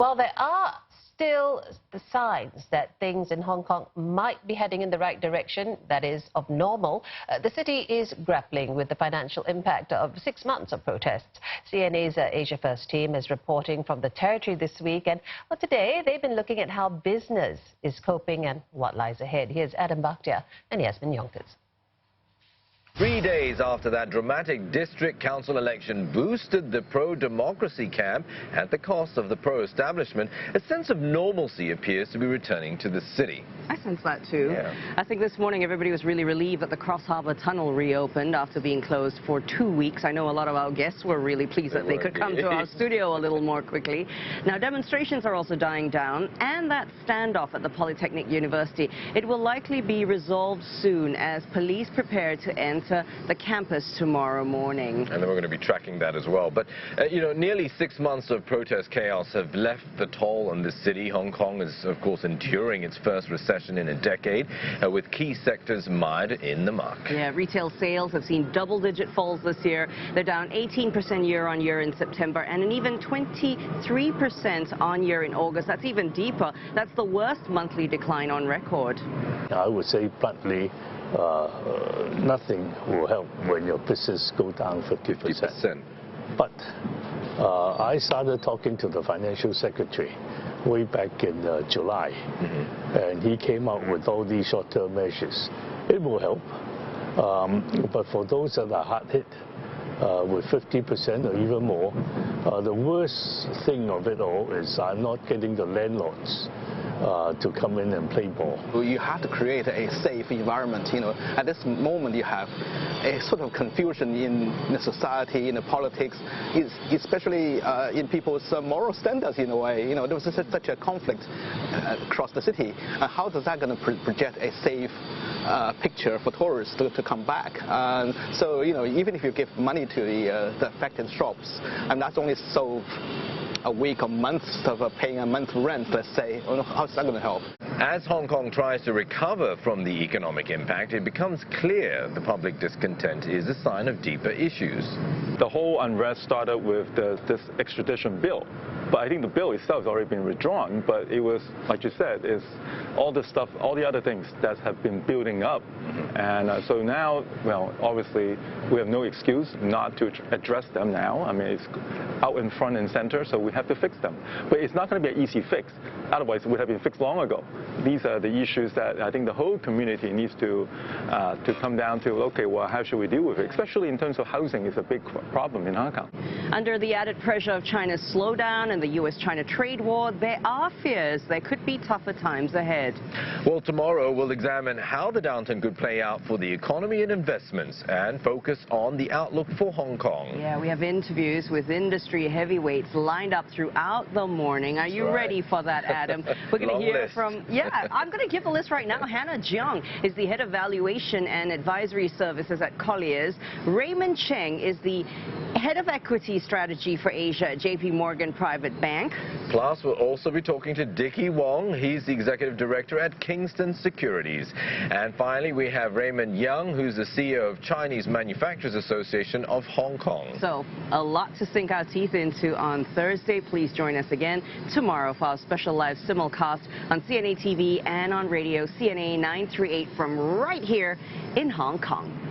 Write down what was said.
Well, there are still the signs that things in Hong Kong might be heading in the right direction, that is, of normal. The city is grappling with the financial impact of 6 months of protests. CNA's Asia First team is reporting from the territory this week, and well, today they've been looking at how business is coping and what lies ahead. Here's Adam Bakhtia and Yasmin Yonkers. 3 days after that dramatic district council election boosted the pro-democracy camp at the cost of the pro-establishment, a sense of normalcy appears to be returning to the city. I sense that too. Yeah. I think this morning everybody was really relieved that the Cross Harbour Tunnel reopened after being closed for 2 weeks. I know a lot of our guests were really pleased that they could come to our studio a little more quickly. Now, demonstrations are also dying down, and that standoff at the Polytechnic University, it will likely be resolved soon as police prepare to enter the campus tomorrow morning. And then we're going to be tracking that as well. But, you know, nearly 6 months of protest chaos have left the toll on the city. Hong Kong is, of course, enduring its first recession in a decade, with key sectors mired in the muck. Yeah, retail sales have seen double-digit falls this year. They're down 18% year-on-year in September and an even 23% on-year in August. That's even deeper. That's the worst monthly decline on record. I would say bluntly, nothing will help when your business go down 50%. But I started talking to the financial secretary way back in July, and he came out with all these short-term measures. It will help, but for those that are hard hit with 50% or even more, the worst thing of it all is I'm not getting the landlords to come in and play ball. You have to create a safe environment. You know, at this moment you have a sort of confusion in the society, in the politics, especially in people's moral standards in a way. You know, there was such a conflict across the city. How is that going to project a safe picture for tourists to come back? So, you know, even if you give money to the affected shops, and that's only solve a week or months of paying a month's rent, let's say, how's that going to help? As Hong Kong tries to recover from the economic impact, it becomes clear the public discontent is a sign of deeper issues. The whole unrest started with this extradition bill. But I think the bill itself has already been withdrawn, but it was, like you said, is all the stuff, all the other things that have been building up. And so now, well, obviously, we have no excuse not to address them now. I mean, it's out in front and center, so we have to fix them. But it's not going to be an easy fix. Otherwise, it would have been fixed long ago. These are the issues that I think the whole community needs to come down to, okay, well, how should we deal with it? Especially in terms of housing, is a big problem in Hong Kong. Under the added pressure of China's slowdown and the U.S.-China trade war, there are fears there could be tougher times ahead. Well, tomorrow we'll examine how the downturn could play out for the economy and investments and focus on the outlook for Hong Kong. Yeah, we have interviews with industry heavyweights lined up throughout the morning. Are you ready for that, Adam? We're going to hear from, I'm going to give the list right now. Hannah Jiang is the head of valuation and advisory services at Colliers. Raymond Cheng is the head of equity strategy for Asia at JP Morgan Private Bank. Plus, we'll also be talking to Dickie Wong. He's the executive director at Kingston Securities. And finally, we have Raymond Young, who's the CEO of Chinese Manufacturers Association of Hong Kong. So, a lot to sink our teeth into on Thursday. Please join us again tomorrow for our special live simulcast on CNA TV and on radio CNA 938 from right here in Hong Kong.